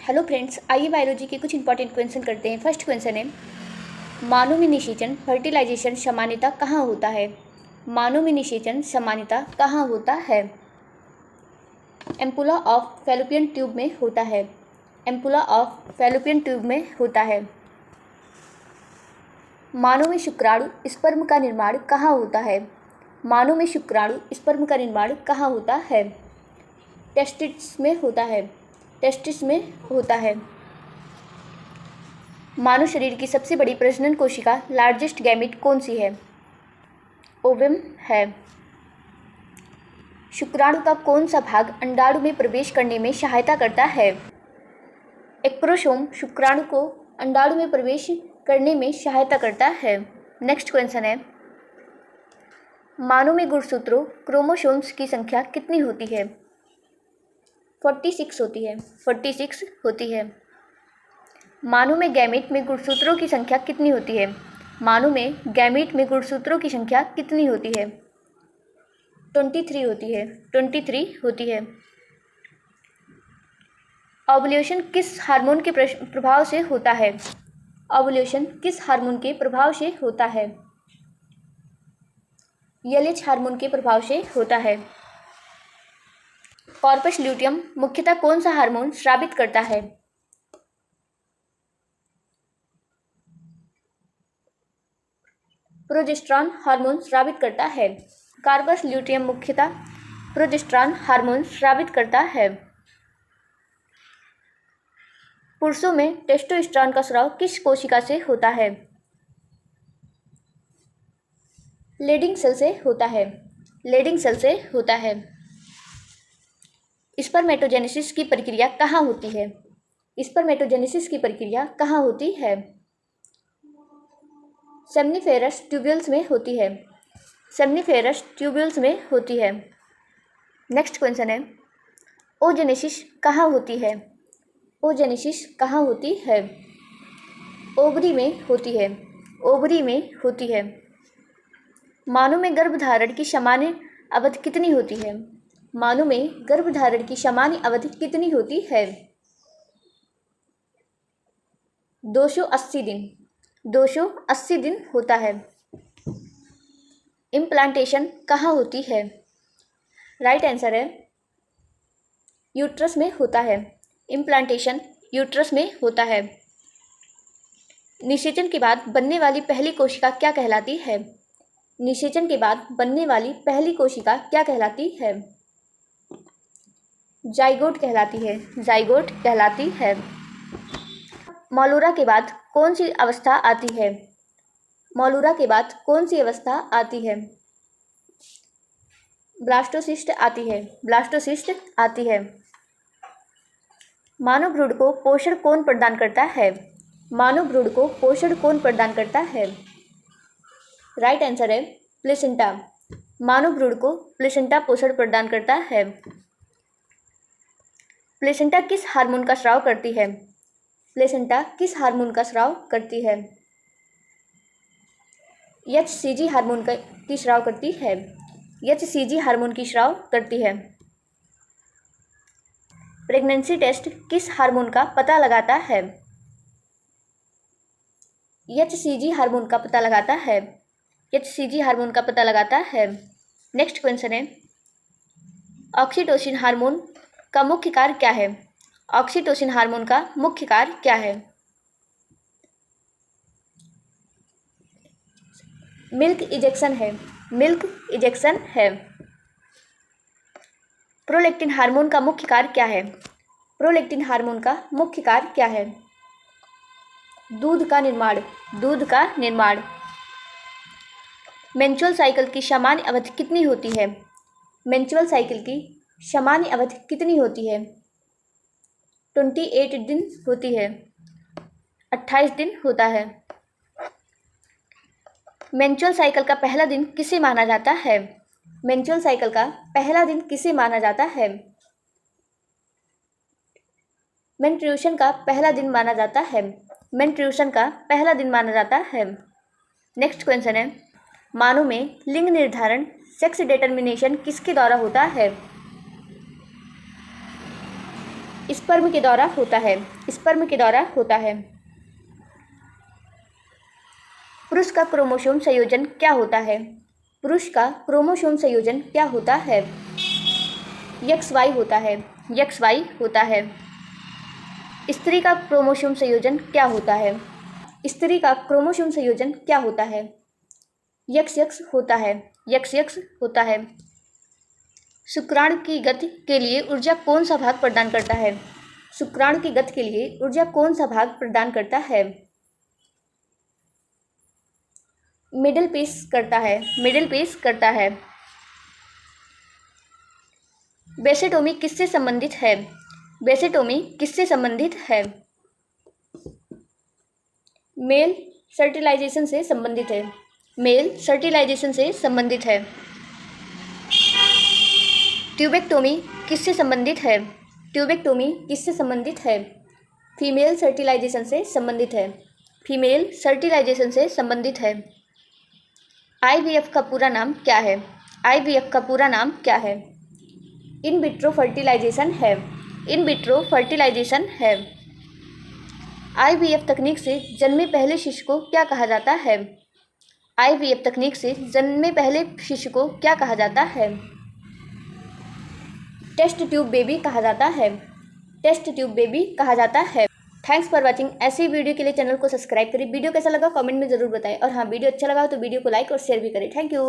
Hello friends, आइए biology के कुछ इंपॉर्टेंट क्वेश्चन करते हैं। फर्स्ट क्वेश्चन है, मानव में निषेचन फर्टिलाइजेशन सामान्यतः कहाँ होता है? मानव में निषेचन सामान्यतः कहाँ होता है? एम्पुला ऑफ फैलोपियन ट्यूब में होता है। एम्पुला ऑफ फैलोपियन ट्यूब में होता है। मानव में शुक्राणु स्पर्म का निर्माण कहाँ होता है? मानव में शुक्राणु स्पर्म का निर्माण कहाँ होता है? टेस्टिस में होता है। टेस्टिस में होता है। मानव शरीर की सबसे बड़ी प्रजनन कोशिका लार्जेस्ट गैमेट कौन सी है? ओवम है। शुक्राणु का कौन सा भाग अंडाणु में प्रवेश करने में सहायता करता है? एक्रोसोम शुक्राणु को अंडाणु में प्रवेश करने में सहायता करता है। नेक्स्ट क्वेश्चन है, मानव में गुणसूत्रों क्रोमोसोम्स की संख्या कितनी होती है? 46 होती है। 46 होती है। मानव में गैमेट में गुणसूत्रों की संख्या कितनी होती है? मानव में गैमेट में गुणसूत्रों की संख्या कितनी होती है? 23 होती है। 23 होती है। ओव्यूलेशन किस हार्मोन के प्रभाव से होता है? ओव्यूलेशन किस हार्मोन के प्रभाव से होता है? एलएच हार्मोन के प्रभाव से होता है। कॉर्पस ल्यूटियम मुख्यतः कौन सा हार्मोन स्रावित करता है? प्रोजेस्टेरॉन हार्मोन स्रावित करता है। कॉर्पस ल्यूटियम मुख्यतः प्रोजेस्टेरॉन हार्मोन स्रावित करता है। पुरुषों में टेस्टोस्टेरोन का स्राव किस कोशिका से होता है? लेडिंग सेल से होता है। लेडिंग सेल से होता है। स्पर्मेटोजेनेसिस की प्रक्रिया कहाँ होती है? स्पर्मेटोजेनेसिस की प्रक्रिया कहाँ होती है? सेमनीफेरस ट्यूब्यूल्स में होती है। सेमनीफेरस ट्यूब्यूल्स में होती है। नेक्स्ट क्वेश्चन है, ओजेनेसिस कहाँ होती है? ओजेनेसिस कहाँ होती है? ओवरी में होती है। ओवरी में होती है। मानव में गर्भधारण की सामान्य अवधि कितनी होती है? मानव में गर्भधारण की सामान्य अवधि कितनी होती है? 280 दिन। 280 दिन होता है। इम्प्लांटेशन कहाँ होती है? राइट आंसर है यूट्रस में होता है। इम्प्लांटेशन यूट्रस में होता है। निषेचन के बाद बनने वाली पहली कोशिका क्या कहलाती है? निषेचन के बाद बनने वाली पहली कोशिका क्या कहलाती है? जाइगोट कहलाती है। जाइगोट कहलाती है। मौलूरा के बाद कौन सी अवस्था आती है? मौलूरा के बाद कौन सी अवस्था आती है? ब्लास्टोसिस्ट आती है। ब्लास्टोसिस्ट आती है। मानव भ्रूण को पोषण कौन प्रदान करता है? मानव भ्रूण को पोषण कौन प्रदान करता है? राइट आंसर है प्लेसेंटा। मानव भ्रूण को प्लेसेंटा पोषण प्रदान करता है। प्लेसेंटा किस हार्मोन का स्राव करती है? प्लेसेंटा किस हार्मोन का स्राव करती है? एचसीजी हार्मोन की स्राव करती है। एचसीजी हार्मोन की स्राव करती है। प्रेगनेंसी टेस्ट किस हार्मोन का पता लगाता है? एचसीजी हार्मोन का पता लगाता है। एचसीजी हार्मोन का पता लगाता है। नेक्स्ट क्वेश्चन है, ऑक्सीटोसिन हार्मोन का मुख्य कार्य क्या है? ऑक्सीटोसिन हार्मोन का मुख्य कार्य क्या है? मिल्क इजेक्शन है। मिल्क इजेक्शन है। प्रोलैक्टिन हार्मोन का मुख्य कार्य क्या है? प्रोलैक्टिन हार्मोन का मुख्य कार्य क्या है? दूध का निर्माण। दूध का निर्माण। मेंस्ट्रुअल साइकिल की सामान्य अवधि कितनी होती है? मेंस्ट्रुअल साइकिल की सामान्य अवधि कितनी होती है? 28 दिन होती है। 28 दिन होता है। मेंस्ट्रुअल साइकिल का पहला दिन किसे माना जाता है? मेंस्ट्रुअल साइकिल का पहला दिन किसे माना जाता है? मेंस्ट्रुएशन का पहला दिन माना जाता है। मेंस्ट्रुएशन का पहला दिन माना जाता है। नेक्स्ट क्वेश्चन है, मानव में लिंग निर्धारण सेक्स डिटर्मिनेशन किसके द्वारा होता है? स्पर्म के द्वारा होता है। स्पर्म के द्वारा होता है। पुरुष का क्रोमोसोम संयोजन क्या होता है? पुरुष का क्रोमोसोम संयोजन क्या होता है? XY होता है। XY होता है। स्त्री का क्रोमोसोम संयोजन क्या होता है? स्त्री का क्रोमोसोम संयोजन क्या होता है? XX होता है। XX होता है। शुक्राणु की गति के लिए ऊर्जा कौन सा भाग प्रदान करता है? शुक्राणु की गति के लिए ऊर्जा कौन सा भाग प्रदान करता है? मिडिल पीस करता है। मिडिल पीस करता है। बेसेटोमी किससे संबंधित है? बेसेटोमी किससे संबंधित है? मेल फर्टिलाइजेशन से संबंधित है। मेल फर्टिलाइजेशन से संबंधित है। ट्यूबेक्टोमी किससे संबंधित है? ट्यूबेक्टोमी किससे संबंधित है? फीमेल फर्टिलाइजेशन से संबंधित है। फीमेल फर्टिलाइजेशन से संबंधित है। IVF का पूरा नाम क्या है? IVF का पूरा नाम क्या है? इन विट्रो फर्टिलाइजेशन है। इन विट्रो फर्टिलाइजेशन है। IVF तकनीक से जन्मे पहले शिशु को क्या कहा जाता है? IVF तकनीक से जन्मे पहले शिशु को क्या कहा जाता है? टेस्ट ट्यूब बेबी कहा जाता है। टेस्ट ट्यूब बेबी कहा जाता है। Thanks for watching. ऐसी वीडियो के लिए चैनल को सब्सक्राइब करें। वीडियो कैसा लगा कमेंट में ज़रूर बताएं और हाँ, वीडियो अच्छा लगा तो वीडियो को लाइक और शेयर भी करें। Thank you.